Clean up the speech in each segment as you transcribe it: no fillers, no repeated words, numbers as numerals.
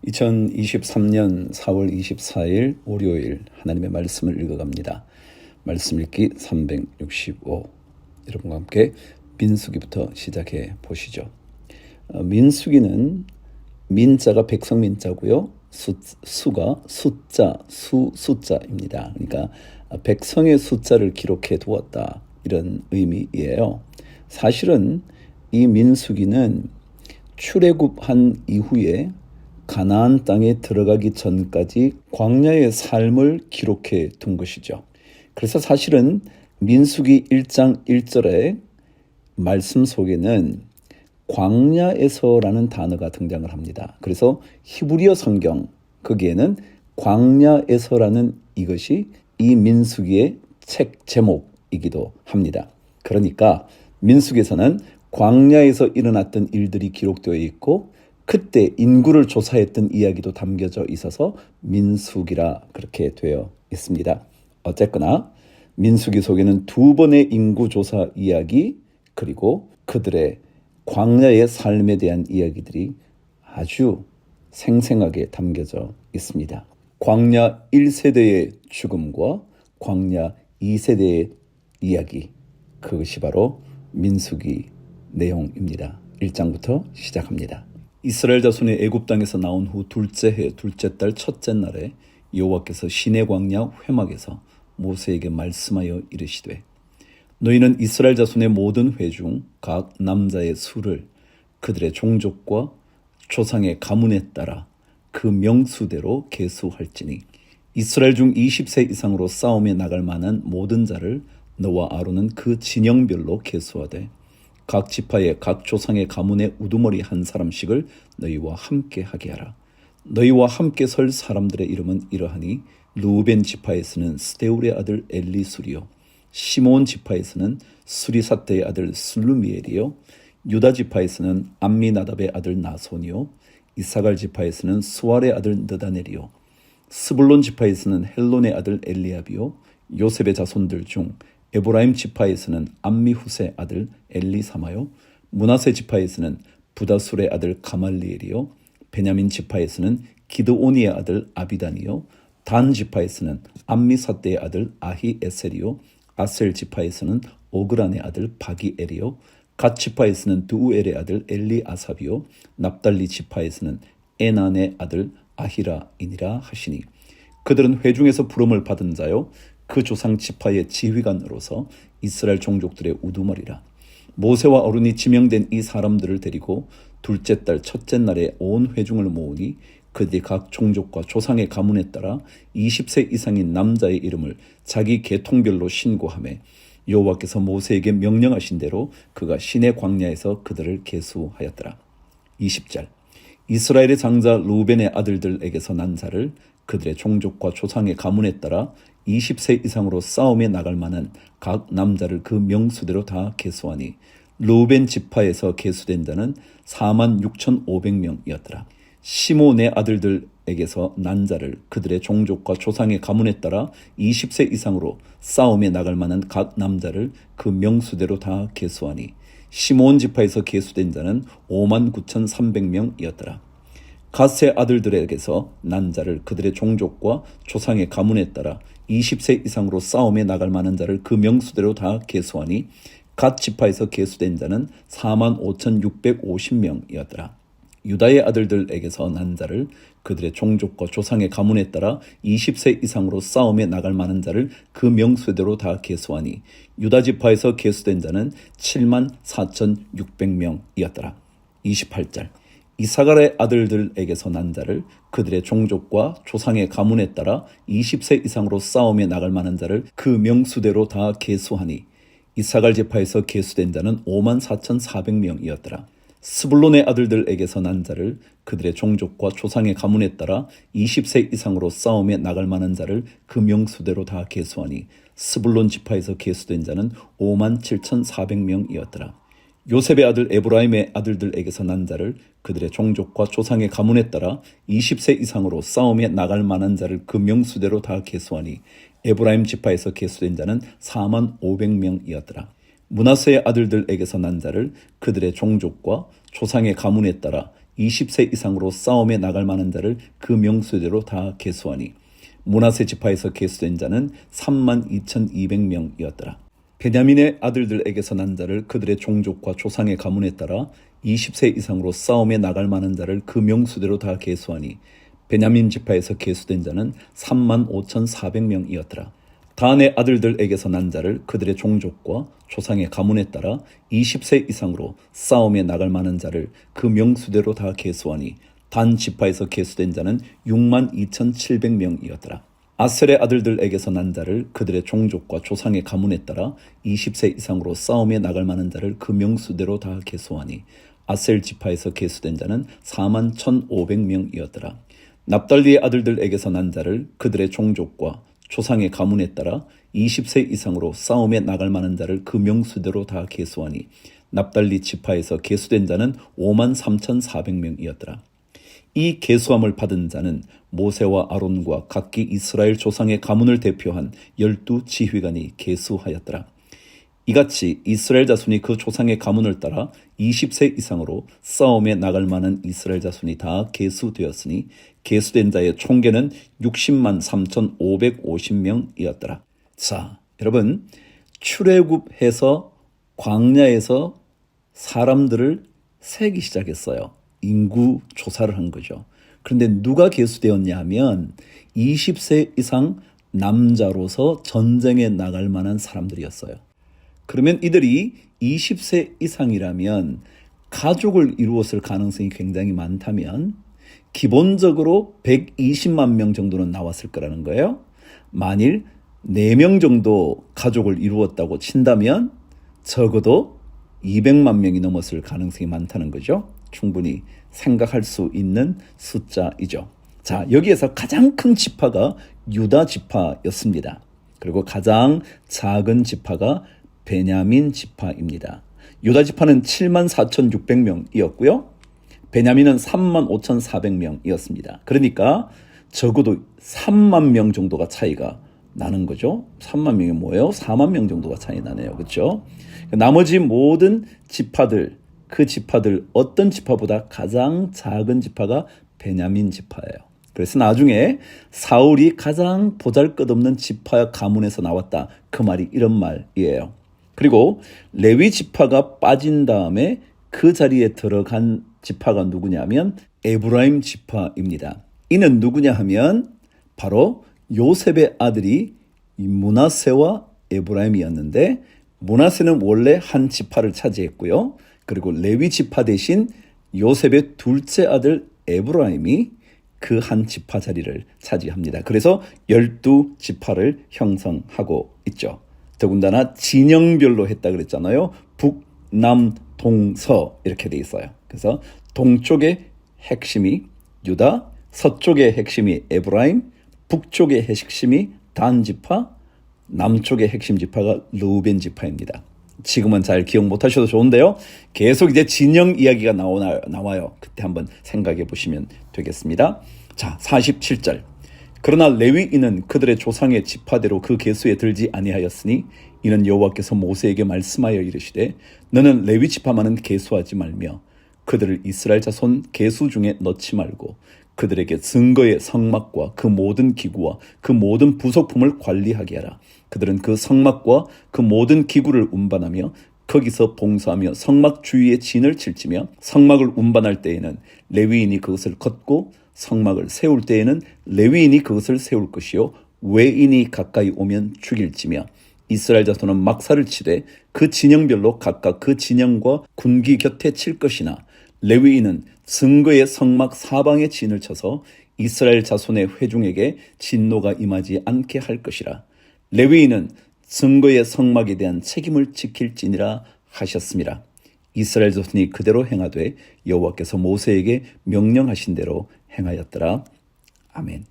2023년 4월 24일 월요일 하나님의 말씀을 읽어갑니다. 말씀 읽기 365. 여러분과 함께 민수기부터 시작해 보시죠. 민수기는 민자가 백성민자고요. 수가 숫자입니다. 그러니까 백성의 숫자를 기록해 두었다, 이런 의미예요. 사실은 이 민수기는 출애굽한 이후에 가나안 땅에 들어가기 전까지 광야의 삶을 기록해 둔 것이죠. 그래서 사실은 민수기 1장 1절의 말씀 속에는 광야에서라는 단어가 등장을 합니다. 그래서 히브리어 성경 거기에는 광야에서라는 이것이 이 민수기의 책 제목이기도 합니다. 그러니까 민수기에서는 광야에서 일어났던 일들이 기록되어 있고 그때 인구를 조사했던 이야기도 담겨져 있어서 민수기라 그렇게 되어 있습니다. 어쨌거나 민수기 속에는 두 번의 인구조사 이야기, 그리고 그들의 광야의 삶에 대한 이야기들이 아주 생생하게 담겨져 있습니다. 광야 1세대의 죽음과 광야 2세대의 이야기, 그것이 바로 민수기 내용입니다. 1장부터 시작합니다. 이스라엘 자손이 애굽 땅에서 나온 후 둘째 해 둘째 달 첫째 날에 여호와께서 시내 광야 회막에서 모세에게 말씀하여 이르시되, 너희는 이스라엘 자손의 모든 회 중 각 남자의 수를 그들의 종족과 조상의 가문에 따라 그 명수대로 계수할지니 이스라엘 중 20세 이상으로 싸움에 나갈 만한 모든 자를 너와 아론은 그 진영별로 계수하되 각 지파의 각 조상의 가문의 우두머리 한 사람씩을 너희와 함께 하게 하라. 너희와 함께 설 사람들의 이름은 이러하니 루벤 지파에서는 스데울의 아들 엘리술이요, 시몬 지파에서는 수리사떼의 아들 슬루미엘이요, 유다 지파에서는 암미나답의 아들 나손이요, 이사갈 지파에서는 수알의 아들 느다넬이요, 스불론 지파에서는 헬론의 아들 엘리압이요, 요셉의 자손들 중 에브라임 지파에서는 암미후스의 아들 엘리사마요, 므낫세 지파에서는 부다술의 아들 가말리엘이요, 베냐민 지파에서는 기드오니의 아들 아비단이요, 단 지파에서는 암미사떼의 아들 아히에셀이요, 아셀 지파에서는 오그란의 아들 바기엘이요, 갓 지파에서는 두우엘의 아들 엘리아삽이요, 납달리 지파에서는 에난의 아들 아히라이니라 하시니 그들은 회중에서 부름을 받은 자요, 그 조상 지파의 지휘관으로서 이스라엘 종족들의 우두머리라. 모세와 어른이 지명된 이 사람들을 데리고 둘째 달 첫째 날에 온 회중을 모으니 그들이 각 종족과 조상의 가문에 따라 20세 이상인 남자의 이름을 자기 계통별로 신고하며 여호와께서 모세에게 명령하신 대로 그가 시내 광야에서 그들을 계수하였더라. 20절. 이스라엘의 장자 루벤의 아들들에게서 난 자를 그들의 종족과 조상의 가문에 따라 20세 이상으로 싸움에 나갈 만한 각 남자를 그 명수대로 다 계수하니 루벤 지파에서 계수된 자는 46,500명이었더라. 시몬의 아들들에게서 난 자를 그들의 종족과 조상의 가문에 따라 20세 이상으로 싸움에 나갈 만한 각 남자를 그 명수대로 다 계수하니 시몬 지파에서 계수된 자는 59,300명이었더라. 갓의 아들들에게서 난 자를 그들의 종족과 조상의 가문에 따라 20세 이상으로 싸움에 나갈 만한 자를 그 명수대로 다 계수하니 갓 지파에서 계수된 자는 45,650명이었더라. 유다의 아들들에게서 난 자를 그들의 종족과 조상의 가문에 따라 20세 이상으로 싸움에 나갈 만한 자를 그 명수대로 다 계수하니 유다 지파에서 계수된 자는 74,600명이었더라. 28절. 이사갈의 아들들에게서 난 자를 그들의 종족과 조상의 가문에 따라 20세 이상으로 싸움에 나갈 만한 자를 그 명수대로 다 계수하니 이사갈 지파에서 계수된 자는 54,400명이었더라. 스불론의 아들들에게서 난 자를 그들의 종족과 조상의 가문에 따라 20세 이상으로 싸움에 나갈 만한 자를 그 명수대로 다 계수하니 스불론 지파에서 계수된 자는 57,400명이었더라. 요셉의 아들 에브라임의 아들들에게서 난 자를 그들의 종족과 조상의 가문에 따라 20세 이상으로 싸움에 나갈 만한 자를 그 명수대로 다 계수하니 에브라임 지파에서 계수된 자는 45,000명이었더라. 므낫세의 아들들에게서 난 자를 그들의 종족과 조상의 가문에 따라 20세 이상으로 싸움에 나갈 만한 자를 그 명수대로 다 계수하니 므낫세 지파에서 계수된 자는 32,200명이었더라. 베냐민의 아들들에게서 난 자를 그들의 종족과 조상의 가문에 따라 20세 이상으로 싸움에 나갈 만한 자를 그 명수대로 다 계수하니 베냐민 지파에서 계수된 자는 35,400명이었더라. 단의 아들들에게서 난 자를 그들의 종족과 조상의 가문에 따라 20세 이상으로 싸움에 나갈 만한 자를 그 명수대로 다 계수하니 단 지파에서 계수된 자는 62,700명이었더라. 아셀의 아들들에게서 난 자를 그들의 종족과 조상의 가문에 따라 20세 이상으로 싸움에 나갈 만한 자를 그 명수대로 다 계수하니 아셀 지파에서 계수된 자는 41,500명이었더라. 납달리의 아들들에게서 난 자를 그들의 종족과 조상의 가문에 따라 20세 이상으로 싸움에 나갈 만한 자를 그 명수대로 다 계수하니 납달리 지파에서 계수된 자는 53,400명이었더라. 이 계수함을 받은 자는 모세와 아론과 각기 이스라엘 조상의 가문을 대표한 12지휘관이 계수하였더라. 이같이 이스라엘 자손이 그 조상의 가문을 따라 20세 이상으로 싸움에 나갈 만한 이스라엘 자손이 다 계수되었으니 계수된 자의 총계는 60만 3,550명이었더라. 자, 여러분, 출애굽해서 광야에서 사람들을 세기 시작했어요. 인구 조사를 한 거죠. 그런데 누가 계수되었냐 하면 20세 이상 남자로서 전쟁에 나갈 만한 사람들이었어요. 그러면 이들이 20세 이상이라면 가족을 이루었을 가능성이 굉장히 많다면 기본적으로 120만 명 정도는 나왔을 거라는 거예요. 만일 4명 정도 가족을 이루었다고 친다면 적어도 200만 명이 넘었을 가능성이 많다는 거죠. 충분히 생각할 수 있는 숫자이죠. 자, 여기에서 가장 큰 지파가 유다 지파였습니다. 그리고 가장 작은 지파가 베냐민 지파입니다. 유다 지파는 74,600명이었고요. 베냐민은 35,400명이었습니다. 그러니까 적어도 3만 명 정도가 차이가 나는 거죠. 3만 명이 뭐예요? 4만 명 정도가 차이 나네요. 그렇죠? 나머지 모든 지파들, 그 지파들 어떤 지파보다 가장 작은 지파가 베냐민 지파예요. 그래서 나중에 사울이 가장 보잘것없는 지파 가문에서 나왔다. 그 말이 이런 말이에요. 그리고 레위 지파가 빠진 다음에 그 자리에 들어간 지파가 누구냐면 에브라임 지파입니다. 이는 누구냐 하면 바로 요셉의 아들이 므낫세와 에브라임이었는데 므낫세는 원래 한 지파를 차지했고요. 그리고 레위 지파 대신 요셉의 둘째 아들 에브라임이 그 한 지파 자리를 차지합니다. 그래서 12지파를 형성하고 있죠. 더군다나 진영별로 했다 그랬잖아요. 북, 남, 동, 서 이렇게 돼 있어요. 그래서 동쪽의 핵심이 유다, 서쪽의 핵심이 에브라임, 북쪽의 핵심이 단 지파, 남쪽의 핵심 지파가 르우벤 지파입니다. 지금은 잘 기억 못하셔도 좋은데요. 계속 이제 진영 이야기가 나와요. 그때 한번 생각해 보시면 되겠습니다. 자, 47절. 그러나 레위인은 그들의 조상의 지파대로 그 계수에 들지 아니하였으니 이는 여호와께서 모세에게 말씀하여 이르시되 너는 레위 지파만은 계수하지 말며 그들을 이스라엘 자손 계수 중에 넣지 말고 그들에게 증거의 성막과 그 모든 기구와 그 모든 부속품을 관리하게 하라. 그들은 그 성막과 그 모든 기구를 운반하며 거기서 봉사하며 성막 주위에 진을 칠지며 성막을 운반할 때에는 레위인이 그것을 걷고 성막을 세울 때에는 레위인이 그것을 세울 것이요 외인이 가까이 오면 죽일지며 이스라엘 자손은 막사를 치되 그 진영별로 각각 그 진영과 군기 곁에 칠 것이나 레위인은 증거의 성막 사방에 진을 쳐서 이스라엘 자손의 회중에게 진노가 임하지 않게 할 것이라. 레위인은 증거의 성막에 대한 책임을 지킬지니라 하셨습니다. 이스라엘 자손이 그대로 행하되 여호와께서 모세에게 명령하신 대로 행하였더라. 아멘.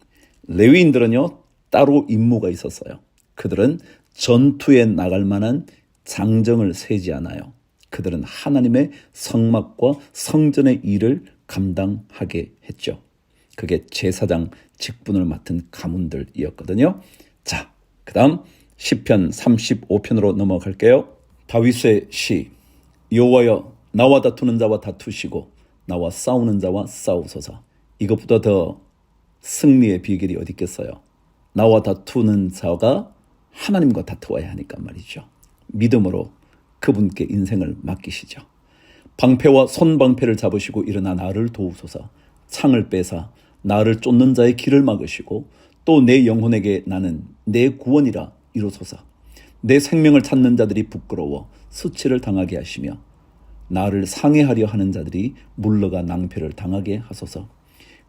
레위인들은요 따로 임무가 있었어요. 그들은 전투에 나갈 만한 장정을 세지 않아요. 그들은 하나님의 성막과 성전의 일을 감당하게 했죠. 그게 제사장 직분을 맡은 가문들이었거든요. 자, 그 다음 시편 35편으로 넘어갈게요. 다윗의 시. 여호와여 나와 다투는 자와 다투시고 나와 싸우는 자와 싸우소서. 이것보다 더 승리의 비결이 어디 있겠어요? 나와 다투는 자가 하나님과 다투어야 하니까 말이죠. 믿음으로 그분께 인생을 맡기시죠. 방패와 손방패를 잡으시고 일어나 나를 도우소서. 창을 빼사 나를 쫓는 자의 길을 막으시고 또 내 영혼에게 나는 내 구원이라 이루소서. 내 생명을 찾는 자들이 부끄러워 수치를 당하게 하시며 나를 상해하려 하는 자들이 물러가 낭패를 당하게 하소서.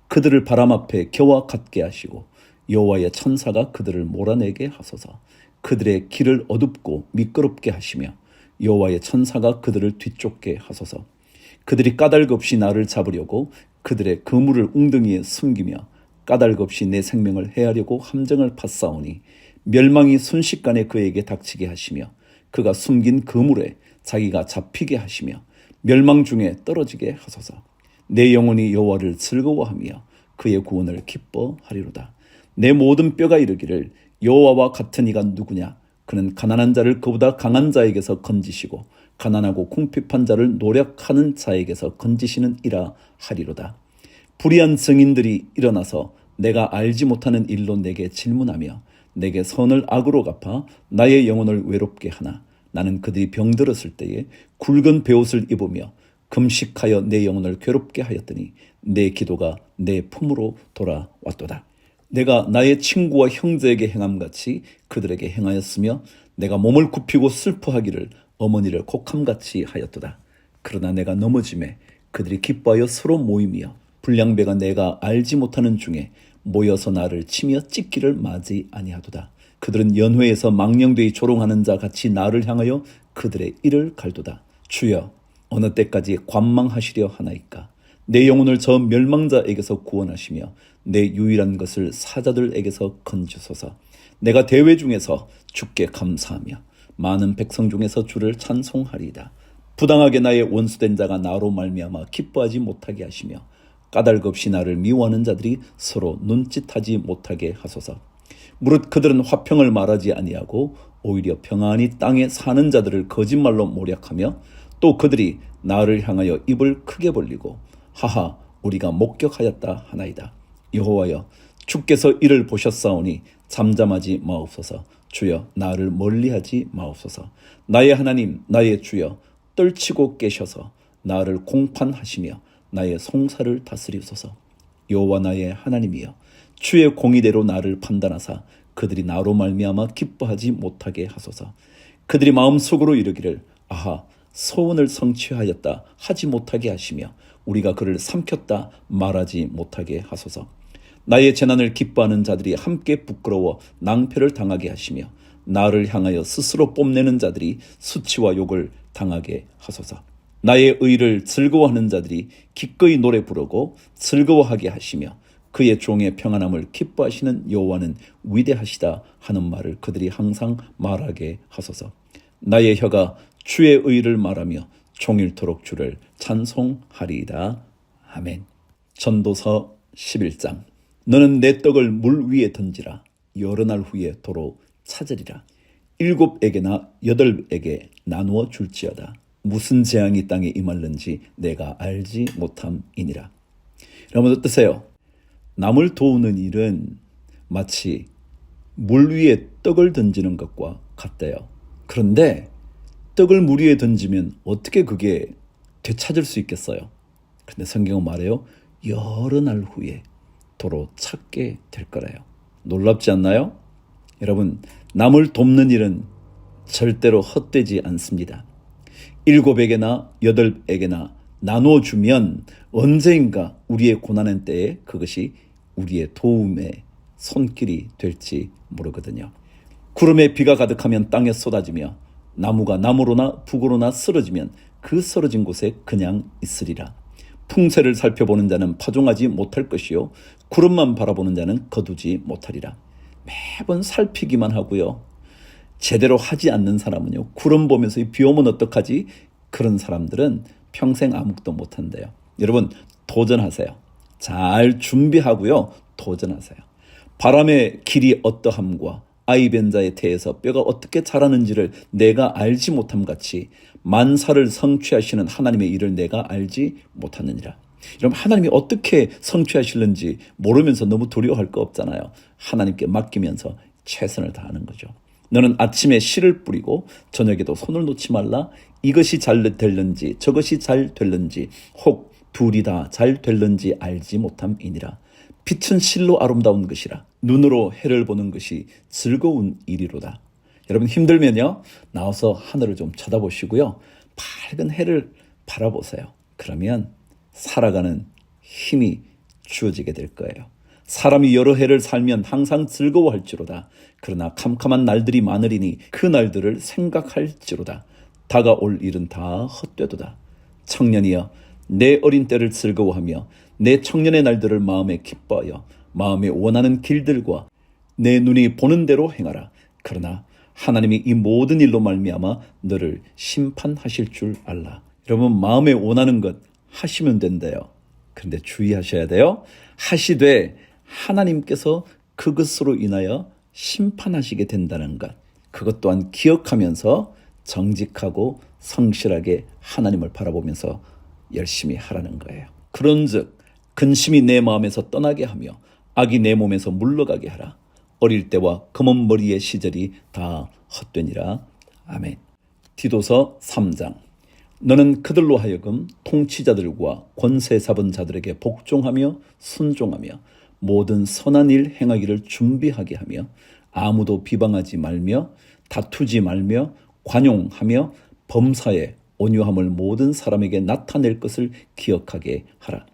그들을 바람 앞에 겨와 같게 하시고 여호와의 천사가 그들을 몰아내게 하소서. 그들의 길을 어둡고 미끄럽게 하시며 여호와의 천사가 그들을 뒤쫓게 하소서. 그들이 까닭 없이 나를 잡으려고 그들의 그물을 웅덩이에 숨기며 까닭 없이 내 생명을 해하려고 함정을 팠사오니 멸망이 순식간에 그에게 닥치게 하시며 그가 숨긴 그물에 자기가 잡히게 하시며 멸망 중에 떨어지게 하소서. 내 영혼이 여호와를 즐거워하며 그의 구원을 기뻐하리로다. 내 모든 뼈가 이르기를 여호와와 같은 이가 누구냐? 그는 가난한 자를 그보다 강한 자에게서 건지시고 가난하고 궁핍한 자를 노력하는 자에게서 건지시는 이라 하리로다. 불의한 증인들이 일어나서 내가 알지 못하는 일로 내게 질문하며 내게 선을 악으로 갚아 나의 영혼을 외롭게 하나 나는 그들이 병들었을 때에 굵은 베옷을 입으며 금식하여 내 영혼을 괴롭게 하였더니 내 기도가 내 품으로 돌아왔도다. 내가 나의 친구와 형제에게 행함같이 그들에게 행하였으며 내가 몸을 굽히고 슬퍼하기를 어머니를 곡함같이 하였도다. 그러나 내가 넘어짐에 그들이 기뻐하여 서로 모이며 불량배가 내가 알지 못하는 중에 모여서 나를 치며 찢기를 맞이 아니하도다. 그들은 연회에서 망령되이 조롱하는 자 같이 나를 향하여 그들의 이를 갈도다. 주여, 어느 때까지 관망하시려 하나이까? 내 영혼을 저 멸망자에게서 구원하시며 내 유일한 것을 사자들에게서 건지소서. 내가 대회 중에서 주께 감사하며 많은 백성 중에서 주를 찬송하리이다. 부당하게 나의 원수된 자가 나로 말미암아 기뻐하지 못하게 하시며 까닭 없이 나를 미워하는 자들이 서로 눈짓하지 못하게 하소서. 무릇 그들은 화평을 말하지 아니하고 오히려 평안히 땅에 사는 자들을 거짓말로 모략하며 또 그들이 나를 향하여 입을 크게 벌리고 하하 우리가 목격하였다 하나이다. 여호와여, 주께서 이를 보셨사오니 잠잠하지 마옵소서. 주여, 나를 멀리하지 마옵소서. 나의 하나님, 나의 주여, 떨치고 깨셔서 나를 공판하시며 나의 송사를 다스리소서. 여호와 나의 하나님이여, 주의 공의대로 나를 판단하사 그들이 나로 말미암아 기뻐하지 못하게 하소서. 그들이 마음속으로 이르기를 아하 소원을 성취하였다 하지 못하게 하시며 우리가 그를 삼켰다 말하지 못하게 하소서. 나의 재난을 기뻐하는 자들이 함께 부끄러워 낭패를 당하게 하시며 나를 향하여 스스로 뽐내는 자들이 수치와 욕을 당하게 하소서. 나의 의를 즐거워하는 자들이 기꺼이 노래 부르고 즐거워하게 하시며 그의 종의 평안함을 기뻐하시는 여호와는 위대하시다 하는 말을 그들이 항상 말하게 하소서. 나의 혀가 주의 의를 말하며 종일토록 주를 찬송하리이다. 아멘. 전도서 11장. 너는 내 떡을 물 위에 던지라. 여러 날 후에 도로 찾으리라. 7에게나 8에게 나누어 줄지어다. 무슨 재앙이 땅에 임할는지 내가 알지 못함이니라. 여러분 어떠세요? 남을 도우는 일은 마치 물 위에 떡을 던지는 것과 같대요. 그런데 떡을 물 위에 던지면 어떻게 그게 되찾을 수 있겠어요? 근데 성경은 말해요. 여러 날 후에 도로 찾게 될 거래요. 놀랍지 않나요? 여러분, 남을 돕는 일은 절대로 헛되지 않습니다. 7에게나 8에게나 나눠주면 언제인가 우리의 고난의 때에 그것이 우리의 도움의 손길이 될지 모르거든요. 구름에 비가 가득하면 땅에 쏟아지며 나무가 나무로나 북으로나 쓰러지면 그 쓰러진 곳에 그냥 있으리라. 풍세를 살펴보는 자는 파종하지 못할 것이요 구름만 바라보는 자는 거두지 못하리라. 매번 살피기만 하고요. 제대로 하지 않는 사람은요. 구름 보면서 비 오면 어떡하지? 그런 사람들은 평생 아무것도 못한대요. 여러분 도전하세요. 잘 준비하고요. 도전하세요. 바람의 길이 어떠함과 아이 변자의 태에서 뼈가 어떻게 자라는지를 내가 알지 못함 같이 만사를 성취하시는 하나님의 일을 내가 알지 못하느니라. 여러분, 하나님이 어떻게 성취하실는지 모르면서 너무 두려워할 거 없잖아요. 하나님께 맡기면서 최선을 다하는 거죠. 너는 아침에 씨를 뿌리고 저녁에도 손을 놓지 말라. 이것이 잘 될는지 저것이 잘 될는지 혹 둘이 다 잘 될는지 알지 못함이니라. 빛은 실로 아름다운 것이라. 눈으로 해를 보는 것이 즐거운 일이로다. 여러분, 힘들면요, 나와서 하늘을 좀 쳐다보시고요, 밝은 해를 바라보세요. 그러면 살아가는 힘이 주어지게 될 거예요. 사람이 여러 해를 살면 항상 즐거워할지로다. 그러나 캄캄한 날들이 많으리니 그 날들을 생각할지로다. 다가올 일은 다 헛되도다. 청년이여, 내 어린 때를 즐거워하며 내 청년의 날들을 마음에 기뻐하여 마음에 원하는 길들과 내 눈이 보는 대로 행하라. 그러나 하나님이 이 모든 일로 말미암아 너를 심판하실 줄 알라. 여러분, 마음에 원하는 것 하시면 된대요. 그런데 주의하셔야 돼요. 하시되 하나님께서 그것으로 인하여 심판하시게 된다는 것, 그것 또한 기억하면서 정직하고 성실하게 하나님을 바라보면서 열심히 하라는 거예요. 그런즉 근심이 내 마음에서 떠나게 하며 악이 내 몸에서 물러가게 하라. 어릴 때와 검은 머리의 시절이 다 헛되니라. 아멘. 디도서 3장. 너는 그들로 하여금 통치자들과 권세 잡은 자들에게 복종하며 순종하며 모든 선한 일 행하기를 준비하게 하며 아무도 비방하지 말며 다투지 말며 관용하며 범사에 온유함을 모든 사람에게 나타낼 것을 기억하게 하라.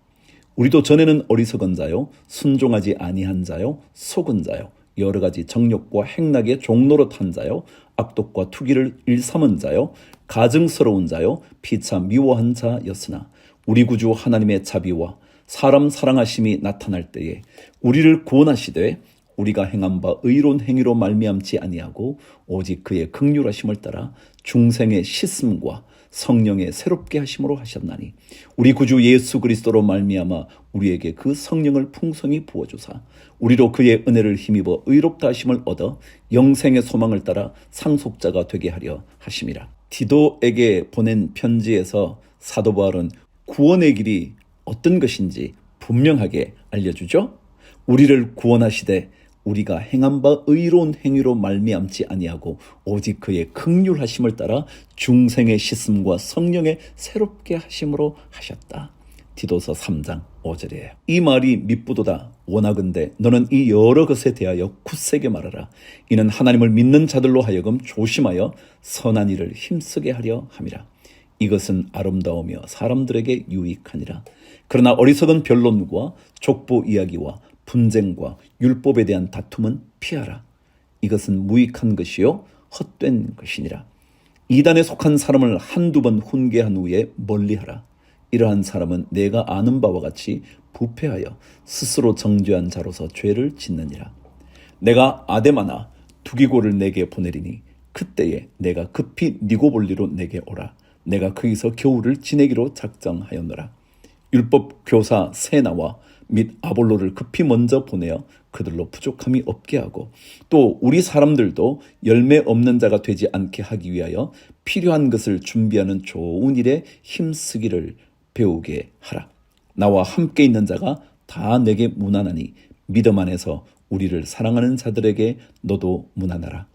우리도 전에는 어리석은 자요, 순종하지 아니한 자요, 속은 자요, 여러 가지 정욕과 행락의 종노릇한 자요, 악독과 투기를 일삼은 자요, 가증스러운 자요, 피차 미워한 자였으나 우리 구주 하나님의 자비와 사람 사랑하심이 나타날 때에 우리를 구원하시되 우리가 행한 바 의로운 행위로 말미암지 아니하고 오직 그의 긍휼하심을 따라 중생의 씻음과 성령의 새롭게 하심으로 하셨나니 우리 구주 예수 그리스도로 말미암아 우리에게 그 성령을 풍성히 부어주사 우리로 그의 은혜를 힘입어 의롭다 하심을 얻어 영생의 소망을 따라 상속자가 되게 하려 하심이라. 디도에게 보낸 편지에서 사도 바울은 구원의 길이 어떤 것인지 분명하게 알려주죠. 우리를 구원하시되 우리가 행한 바 의로운 행위로 말미암지 아니하고 오직 그의 긍휼하심을 따라 중생의 씻음과 성령의 새롭게 하심으로 하셨다. 디도서 3장 5절이에요. 이 말이 밉부도다. 원하건대 너는 이 여러 것에 대하여 굳세게 말하라. 이는 하나님을 믿는 자들로 하여금 조심하여 선한 일을 힘쓰게 하려 함이라. 이것은 아름다우며 사람들에게 유익하니라. 그러나 어리석은 변론과 족보 이야기와 분쟁과 율법에 대한 다툼은 피하라. 이것은 무익한 것이요 헛된 것이니라. 이단에 속한 사람을 한두 번 훈계한 후에 멀리하라. 이러한 사람은 내가 아는 바와 같이 부패하여 스스로 정죄한 자로서 죄를 짓느니라. 내가 아데마나 두기고를 내게 보내리니 그때에 내가 급히 니고볼리로 내게 오라. 내가 거기서 겨울을 지내기로 작정하였노라. 율법 교사 세나와 및 아볼로를 급히 먼저 보내어 그들로 부족함이 없게 하고 또 우리 사람들도 열매 없는 자가 되지 않게 하기 위하여 필요한 것을 준비하는 좋은 일에 힘쓰기를 배우게 하라. 나와 함께 있는 자가 다 내게 무난하니 믿음 안에서 우리를 사랑하는 자들에게 너도 무난하라.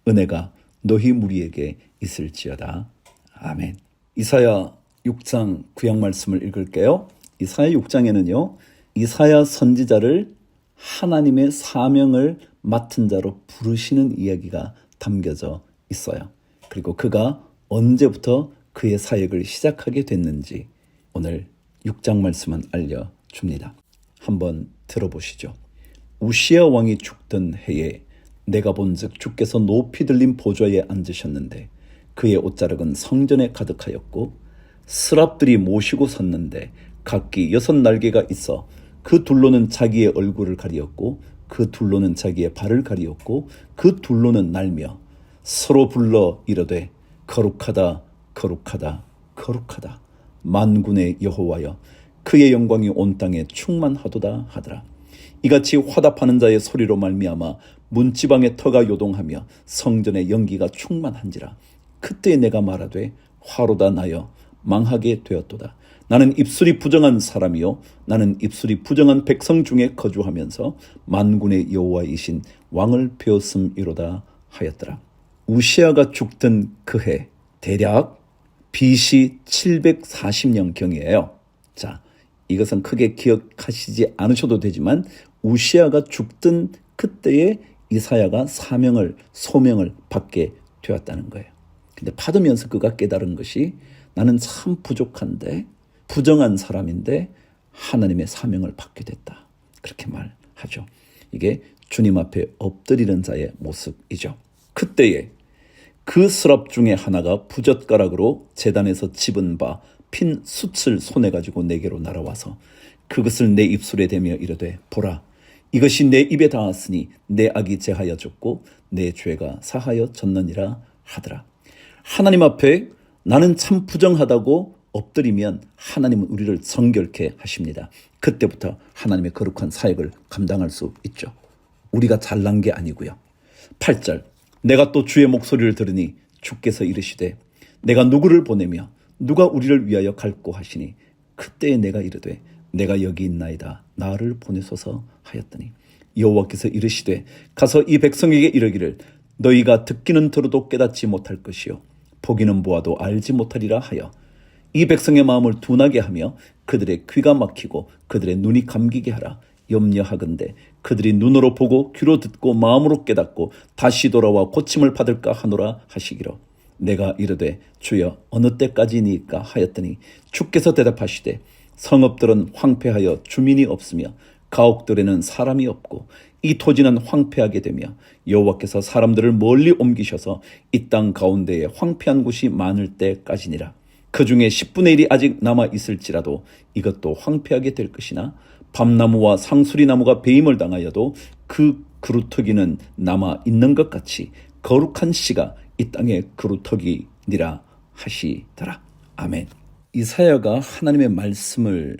은혜가 너희 무리에게 있을지어다. 아멘. 이사야 6장 구약 말씀을 읽을게요. 이사야 6장에는요. 이사야 선지자를 하나님의 사명을 맡은 자로 부르시는 이야기가 담겨져 있어요. 그리고 그가 언제부터 그의 사역을 시작하게 됐는지 오늘 6장 말씀은 알려줍니다. 한번 들어보시죠. 우시야 왕이 죽던 해에 내가 본즉 주께서 높이 들린 보좌에 앉으셨는데 그의 옷자락은 성전에 가득하였고 스랍들이 모시고 섰는데 각기 6날개가 있어 그 둘로는 자기의 얼굴을 가리었고 그 둘로는 자기의 발을 가리었고 그 둘로는 날며 서로 불러 이르되 거룩하다 거룩하다 거룩하다 만군의 여호와여 그의 영광이 온 땅에 충만하도다 하더라. 이같이 화답하는 자의 소리로 말미암아 문지방의 터가 요동하며 성전의 연기가 충만한지라. 그때 내가 말하되 화로다 나여 망하게 되었도다. 나는 입술이 부정한 사람이요 나는 입술이 부정한 백성 중에 거주하면서 만군의 여호와이신 왕을 배웠음이로다 하였더라. 우시아가 죽던 그 해 대략 BC 740년경이에요. 자, 이것은 크게 기억하시지 않으셔도 되지만 우시아가 죽던 그때에 이사야가 소명을 받게 되었다는 거예요. 근데 받으면서 그가 깨달은 것이 나는 참 부족한데 부정한 사람인데 하나님의 사명을 받게 됐다. 그렇게 말하죠. 이게 주님 앞에 엎드리는 자의 모습이죠. 그때에 그 스랍 중에 하나가 부젓가락으로 제단에서 집은 바 핀 숯을 손에 가지고 내게로 날아와서 그것을 내 입술에 대며 이르되 보라 이것이 내 입에 닿았으니 내 악이 제하여졌고 내 죄가 사하여졌느니라 하더라. 하나님 앞에 나는 참 부정하다고 엎드리면 하나님은 우리를 정결케 하십니다. 그때부터 하나님의 거룩한 사역을 감당할 수 있죠. 우리가 잘난 게 아니고요. 8절 내가 또 주의 목소리를 들으니 주께서 이르시되 내가 누구를 보내며 누가 우리를 위하여 갈고 하시니 그때에 내가 이르되 내가 여기 있나이다 나를 보내소서 하였더니 여호와께서 이르시되 가서 이 백성에게 이르기를 너희가 듣기는 들어도 깨닫지 못할 것이요 보기는 보아도 알지 못하리라 하여 이 백성의 마음을 둔하게 하며 그들의 귀가 막히고 그들의 눈이 감기게 하라. 염려하건대 그들이 눈으로 보고 귀로 듣고 마음으로 깨닫고 다시 돌아와 고침을 받을까 하노라 하시기로 내가 이르되 주여 어느 때까지니까 하였더니 주께서 대답하시되 성읍들은 황폐하여 주민이 없으며 가옥들에는 사람이 없고 이 토지는 황폐하게 되며 여호와께서 사람들을 멀리 옮기셔서 이 땅 가운데에 황폐한 곳이 많을 때까지니라. 그 중에 10분의 1이 아직 남아 있을지라도 이것도 황폐하게 될 것이나 밤나무와 상수리나무가 배임을 당하여도 그 그루터기는 남아 있는 것 같이 거룩한 씨가 이 땅의 그루터기니라 하시더라. 아멘. 이사야가 하나님의 말씀을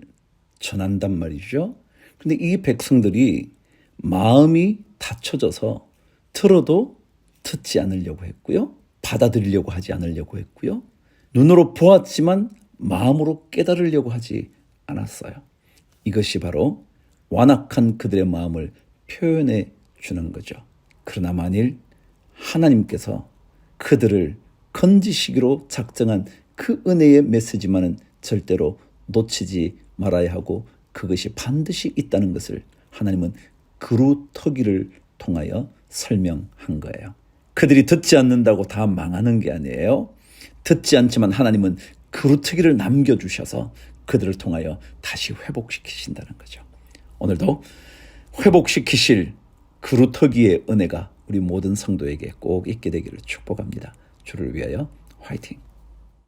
전한단 말이죠. 그런데 이 백성들이 마음이 닫혀져서 들어도 듣지 않으려고 했고요. 받아들이려고 하지 않으려고 했고요. 눈으로 보았지만 마음으로 깨달으려고 하지 않았어요. 이것이 바로 완악한 그들의 마음을 표현해 주는 거죠. 그러나 만일 하나님께서 그들을 건지시기로 작정한 그 은혜의 메시지만은 절대로 놓치지 말아야 하고 그것이 반드시 있다는 것을 하나님은 그루터기를 통하여 설명한 거예요. 그들이 듣지 않는다고 다 망하는 게 아니에요. 듣지 않지만 하나님은 그루터기를 남겨주셔서 그들을 통하여 다시 회복시키신다는 거죠. 오늘도 회복시키실 그루터기의 은혜가 우리 모든 성도에게 꼭 있게 되기를 축복합니다. 주를 위하여 화이팅!